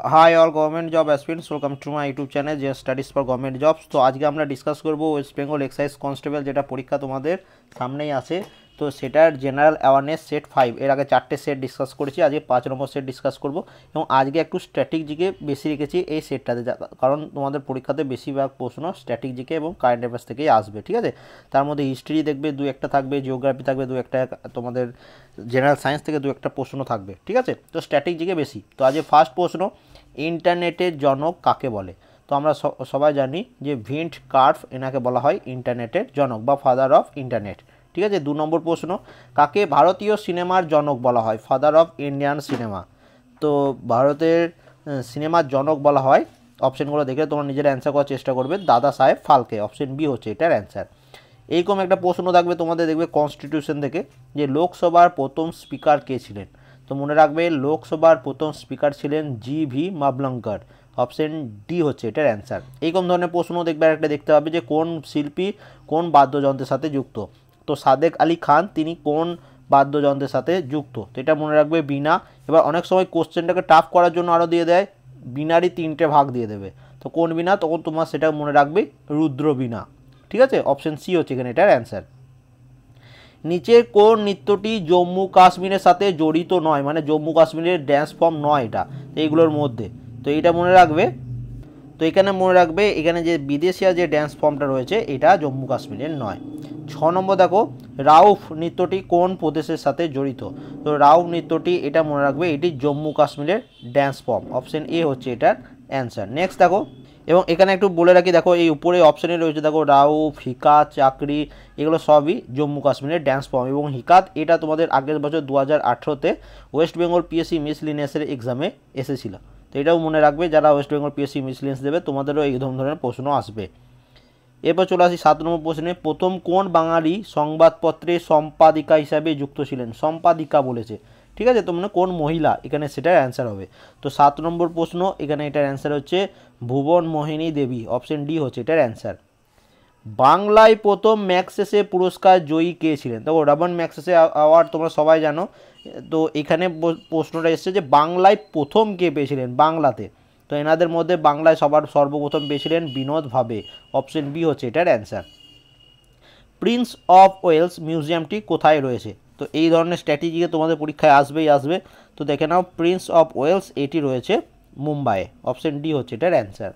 High all government job aspirants welcome to my YouTube channel J studies for government jobs. तो आज के আমরা discuss করব West Bengal excise constable যেটা পরীক্ষা তোমাদের সামনেই আছে। তো সেটার জেনারেল অ্যাওয়ারনেস সেট 5 এর আগে 4টে সেট ডিসকাস করেছি, আজকে 5 নম্বর সেট ডিসকাস করব এবং আজকে একটু স্ট্যাটিক জিকে বেশি রেখেছি এই সেটটাতে, কারণ তোমাদের পরীক্ষাতে বেশিরভাগ প্রশ্ন স্ট্যাটিক জিকে এবং কারেন্ট অ্যাফেয়ার্স থেকেই আসবে। ঠিক আছে, তার মধ্যে হিস্ট্রি দেখবে দু একটা থাকবে, জিওগ্রাফি থাকবে দু একটা, তোমাদের জেনারেল সায়েন্স থেকে দু একটা প্রশ্ন থাকবে। ঠিক আছে, তো স্ট্যাটিক জিকে বেশি। তো আজকে ফার্স্ট প্রশ্ন, ইন্টারনেটের জনক কাকে বলে? তো আমরা সবাই জানি যে ভিন্ট কার্ভ এনাকে বলা হয় ইন্টারনেটের জনক বা ফাদার অফ ইন্টারনেট। ঠিক আছে, 2 নম্বর প্রশ্ন, কাকে ভারতীয় সিনেমার জনক বলা হয়? Father of Indian cinema. তো ভারতের সিনেমার জনক বলা হয়, অপশানগুলো দেখে তোমরা নিজের অ্যান্সার করার চেষ্টা করবে, দাদা সাহেব ফালকে। অপশান বি হচ্ছে এটার অ্যান্সার। এইরকম একটা প্রশ্ন থাকবে তোমাদের, দেখবে কনস্টিটিউশন থেকে, যে লোকসভার প্রথম স্পিকার কে ছিলেন? তো মনে রাখবে লোকসভার প্রথম স্পিকার ছিলেন জি.ভি. মাভলঙ্কর। অপশন ডি হচ্ছে এটার অ্যান্সার। এইরকম ধরনের প্রশ্ন দেখবে, একটা দেখতে হবে যে কোন শিল্পী কোন বাদ্যযন্ত্রের সাথে যুক্ত। তো সাদেক আলী খান তিনি কোন বাদ্যযন্ত্রের সাথে যুক্ত? তো এটা মনে রাখবে বীণা। এবার অনেক সময় কোশ্চেনটাকে টাফ করার জন্য আরও দিয়ে দেয়, বীণারই 3টে ভাগ দিয়ে দেবে। তো কোন বীণা? তখন তোমার সেটা মনে রাখবে রুদ্র বীণা। ঠিক আছে, অপশন সি হচ্ছে এখানে এটার অ্যান্সার। নিচের কোন নৃত্যটি জম্মু কাশ্মীরের সাথে জড়িত নয়, মানে জম্মু কাশ্মীরের ড্যান্স ফর্ম নয় এটা এইগুলোর মধ্যে? তো এইটা মনে রাখবে। তো এখানে মনে রাখবে, এখানে যে বিদেশিয়া যে ড্যান্স ফর্মটা রয়েছে এটা জম্মু কাশ্মীরের নয়। 6 নম্বর দেখো, রাউফ নৃত্যটি কোন প্রদেশের সাথে জড়িত? তো রাউফ নৃত্যটি এটা মনে রাখবে এটি জম্মু কাশ্মীরের ড্যান্স ফর্ম। অপশন এ হচ্ছে এটার অ্যান্সার। নেক্সট দেখো, এবং এখানে একটু বলে রাখি, দেখো এই উপরে অপশানে রয়েছে, দেখো রাউফ, হিকাত, চাকরি, এগুলো সবই জম্মু কাশ্মীরের ড্যান্স ফর্ম। এবং হিকাত এটা তোমাদের আগের বছর 2018-তে ওয়েস্ট বেঙ্গল পিএসসি মিসলিনিয়াসের এক্সামে এসেছিল। তো এটাও মনে রাখবে, যারা ওয়েস্ট বেঙ্গল পিএসসি মিসলিনিয়াস দেবে তোমাদেরও এই ধরনের প্রশ্ন আসবে। এরপর চলে আসি 7 নম্বর প্রশ্নে, প্রথম কোন বাঙালি সংবাদপত্রের সম্পাদিকা হিসাবে যুক্ত ছিলেন? সম্পাদিকা বলেছে, ঠিক আছে, তো মানে কোন মহিলা, এখানে সেটার অ্যান্সার হবে। তো 7 নম্বর প্রশ্ন, এখানে এটার অ্যান্সার হচ্ছে ভুবন মোহিনী দেবী। অপশন ডি হচ্ছে এটার অ্যান্সার। বাংলায় প্রথম ম্যাগসেসে পুরস্কার জয়ী কে ছিলেন? দেখো রবন ম্যাগসেসে অ্যাওয়ার্ড তোমরা সবাই জানো। তো এখানে প্রশ্নটা এসছে যে বাংলায় প্রথম কে পেয়েছিলেন বাংলাতে? তো এনাদের মধ্যে বাংলায় সর্বপ্রথম পেয়েছিলেন বিনোদ ভাবে। অপশন বি হচ্ছে এটার অ্যান্সার। প্রিন্স অফ ওয়েলস মিউজিয়ামটি কোথায় রয়েছে? তো এই ধরনের স্ট্র্যাটেজিকে তোমাদের পরীক্ষায় আসবেই আসবে। তো দেখে নাও, প্রিন্স অফ ওয়েলস এটি রয়েছে মুম্বাইয়ে। অপশন ডি হচ্ছে এটার অ্যান্সার।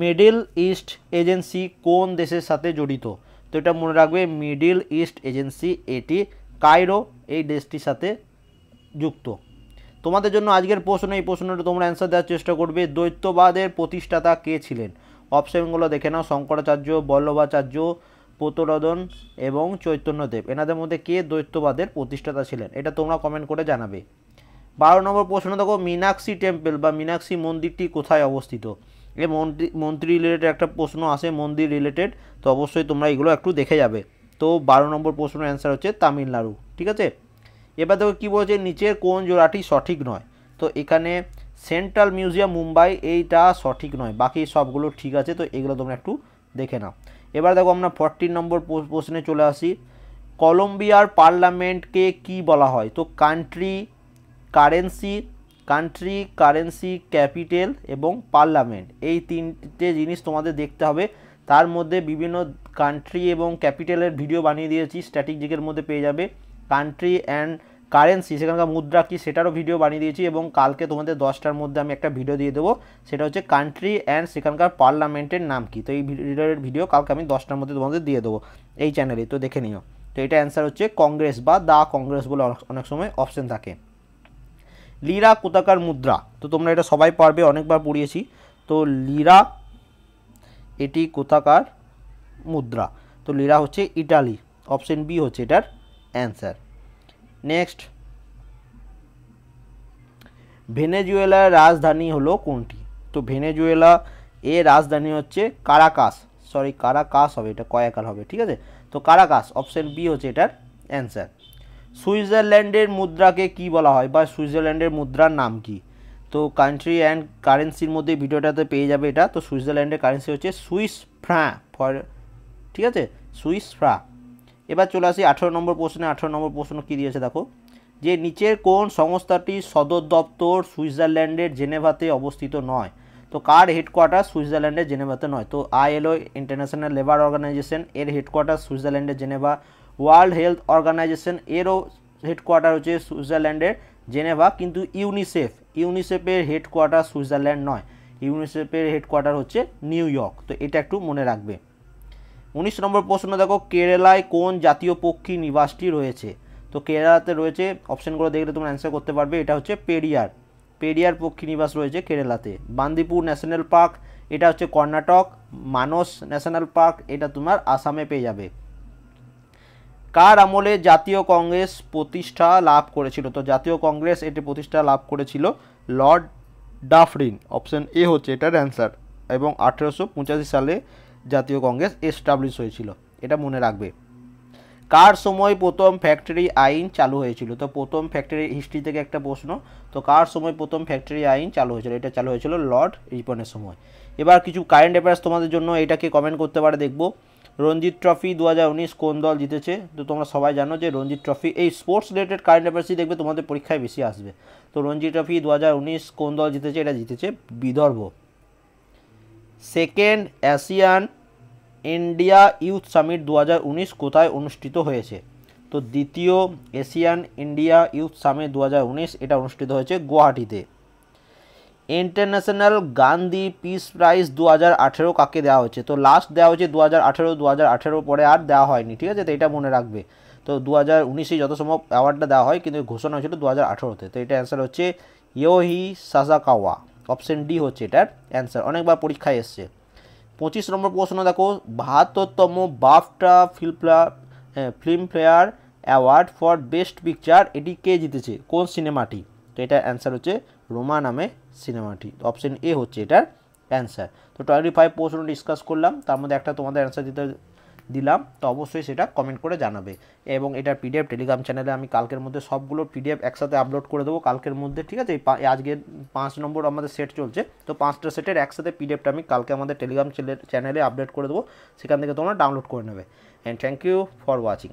মিডল ইস্ট এজেন্সি কোন দেশের সাথে জড়িত? তো এটা মনে রাখবে, মিডল ইস্ট এজেন্সি এটি কায়রো এই দেশটির সাথে যুক্ত। তোমাদের জন্য আজকের প্রশ্ন, এই প্রশ্নটা তোমরা অ্যান্সার দেওয়ার চেষ্টা করবে, দ্বৈতবাদের প্রতিষ্ঠাতা কে ছিলেন? অপশনগুলো দেখে নাও, শঙ্করাচার্য, বল্লভাচার্য, প্রতরদন এবং চৈতন্যদেব। এনাদের মধ্যে কে দ্বৈতবাদের প্রতিষ্ঠাতা ছিলেন? এটা তোমরা কমেন্ট করে জানাবে। 12 নম্বর প্রশ্ন দেখো, মীনাক্ষী টেম্পল বা মীনাক্ষী মন্দিরটি কোথায় অবস্থিত? এই মন্দির রিলেটেড একটা প্রশ্ন আসে, মন্দির রিলেটেড, তো অবশ্যই তোমরা এগুলো একটু দেখে যাবে। তো 12 নম্বর প্রশ্নের অ্যান্সার হচ্ছে তামিলনাড়ু। ঠিক আছে, এবার দেখো কী বলছে, নিচের কোন জোড়াটি সঠিক নয়? তো এখানে সেন্ট্রাল মিউজিয়াম মুম্বাই এইটা সঠিক নয়, বাকি সবগুলো ঠিক আছে। তো এগুলো তোমরা একটু দেখে নাও। এবার দেখো আমরা 14 নম্বর প্রশ্নে চলে আসি, কলম্বিয়ার পার্লামেন্টকে কি বলা হয়? তো কান্ট্রি কারেন্সি, ক্যাপিটাল এবং পার্লামেন্ট, এই 3টে জিনিস তোমাদের দেখতে হবে। তার মধ্যে বিভিন্ন কান্ট্রি এবং ক্যাপিটালের ভিডিও বানিয়ে দিয়েছি, স্ট্র্যাটেজিকের মধ্যে পেয়ে যাবে। কান্ট্রি অ্যান্ড কারেন্সি, সেখানকার মুদ্রা কী সেটারও ভিডিও বানিয়ে দিয়েছি, এবং কালকে তোমাদের 10টার মধ্যে আমি একটা ভিডিও দিয়ে দেবো, সেটা হচ্ছে কান্ট্রি অ্যান্ড সেখানকার পার্লামেন্টের নাম কী। তো এই ভিডিও কালকে আমি 10টার মধ্যে তোমাদের দিয়ে দেবো এই চ্যানেলে, তো দেখে নিও। তো এটা অ্যান্সার হচ্ছে কংগ্রেস বা দা কংগ্রেস বলে অনেক সময় অপশন থাকে। লিরা কোথাকার মুদ্রা? তো তোমরা এটা সবাই পারবে, অনেকবার পড়িয়েছি। তো লিরা এটি কোথাকার মুদ্রা? তো লিরা হচ্ছে ইটালি। অপশন বি হচ্ছে এটার অ্যান্সার। নেক্সট, ভেনেজুয়েলার রাজধানী হলো কোনটি? তো ভেনেজুয়েলা এর রাজধানী হচ্ছে কারাকাস হবে, এটা কয়াকার হবে। ঠিক আছে, তো কারাকাস, অপশন বি হচ্ছে এটার অ্যান্সার। সুইজারল্যান্ডের মুদ্রাকে কি বলা হয়, বা সুইজারল্যান্ডের মুদ্রার নাম কি? তো কান্ট্রি অ্যান্ড কারেন্সির মধ্যে ভিডিওটাতে পেয়ে যাবে এটা। তো সুইজারল্যান্ডের কারেন্সি হচ্ছে সুইস ফ্রাঁ ঠিক আছে, সুইস ফ্রাঁ। এবার চলে আসি 18 নম্বর প্রশ্নে। 18 নম্বর প্রশ্ন কী দিয়েছে দেখো, যে নিচের কোন সংস্থাটির সদর দপ্তর সুইজারল্যান্ডের জেনেভাতে অবস্থিত নয়? তো কার হেডকোয়ার্টার সুইজারল্যান্ডের জেনেভাতে নয়? তো আইএলও ইন্টারন্যাশনাল লেবার অর্গানাইজেশন এর হেডকোয়ার্টার সুইজারল্যান্ডের জেনেভা। ওয়ার্ল্ড হেলথ অর্গানাইজেশন এরও হেডকোয়ার্টার হচ্ছে সুইজারল্যান্ডের জেনেভা, কিন্তু ইউনিসেফের হেডকোয়ার্টার সুইজারল্যান্ড নয়, ইউনিসেফের হেডকোয়ার্টার হচ্ছে নিউ ইয়র্ক। তো এটা একটু মনে রাখবে। 19 নম্বর প্রশ্ন দেখো, কেরালায় কোন জাতীয় পক্ষী নিবাসটি রয়েছে? তো কেরালাতে রয়েছে, অপশানগুলো দেখলে তোমরা অ্যান্সার করতে পারবে, এটা হচ্ছে পেরিয়ার পক্ষী নিবাস রয়েছে কেরালাতে। বান্দিপুর ন্যাশনাল পার্ক এটা হচ্ছে কর্ণাটক। মানস ন্যাশনাল পার্ক এটা তোমার আসামে পেয়ে যাবে। কার আমলে জাতীয় কংগ্রেস প্রতিষ্ঠা লাভ করেছিল? তো জাতীয় কংগ্রেস এটি প্রতিষ্ঠা লাভ করেছিল লর্ড ডাফরিন, অপশন এ হচ্ছে এটার অ্যান্সার। এবং 1885 সালে জাতীয় কংগ্রেস এস্টাবলিশ হয়েছিল, এটা মনে রাখবে। কার সময় প্রথম ফ্যাক্টরি আইন চালু হয়েছিল? তো প্রথম ফ্যাক্টরি হিস্ট্রি থেকে একটা প্রশ্ন। তো কার সময় প্রথম ফ্যাক্টরি আইন চালু হয়েছিল? এটা চালু হয়েছিল লর্ড রিপনের সময়। এবার কিছু কারেন্ট অ্যাফেয়ার্স তোমাদের জন্য, এটাকে কমেন্ট করতে পারে দেখব। রঞ্জি ট্রফি 2019 কোন দল জিতেছে? তো তোমরা সবাই জানো যে রঞ্জি ট্রফি, এই স্পোর্টস রিলেটেড কারেন্ট অ্যাফেয়ার্সই দেখবে তোমাদের পরীক্ষায় বেশি আসবে। তো রঞ্জি ট্রফি 2019 কোন দল জিতেছে? এটা জিতেছে Vidarbha. Second Asian India youth summit 2019 কোথায় অনুষ্ঠিত হয়েছে? তো দ্বিতীয় এশিয়ান ইন্ডিয়া ইউথ সামিট 2019 এটা অনুষ্ঠিত হয়েছে গুয়াহাটিতে। ইন্টারন্যাশনাল গান্ধী পিস প্রাইজ 2018 কাকে দেওয়া হয়েছে? তো লাস্ট দেওয়া হয়েছে 2018 পরে আর দেওয়া হয়নি, ঠিক আছে? তো এটা মনে রাখবে। তো 2019 যত সম্ভব অ্যাওয়ার্ডটা দেওয়া হয়, কিন্তু ঘোষণা হয়েছিল 2018-তে। তো এটা অ্যান্সার হচ্ছে ইয়োহি সাসাকাওয়া, অপশন ডি হচ্ছে এটার অ্যান্সার, অনেকবার পরীক্ষায় এসছে। 25 নম্বর প্রশ্ন দেখো, 72তম BAFTA Filmfare award for best picture এটি কে জিতেছে? কোন সিনেমাটি? তো এটার অ্যান্সার হচ্ছে রোমা নামে সিনেমাটি, অপশন এ হচ্ছে এটার অ্যান্সার। তো 25 প্রশ্ন ডিসকাস করলাম, তার মধ্যে একটা তোমাদের অ্যান্সার দিতে দিলাম, তো অবশ্যই সেটা কমেন্ট করে জানাবে। এবং এটার পিডিএফ টেলিগ্রাম চ্যানেলে আমি কালকের মধ্যে সবগুলো পিডিএফ একসাথে আপলোড করে দেবো কালকের মধ্যে, ঠিক আছে? আজকে 5 নম্বর আমাদের সেট চলছে, তো 5টা সেটের একসাথে পিডিএফটা আমি কালকে আমাদের টেলিগ্রাম চ্যানেলে আপডেট করে দেবো, সেখান থেকে তোমরা ডাউনলোড করে নেবে। And thank you for watching.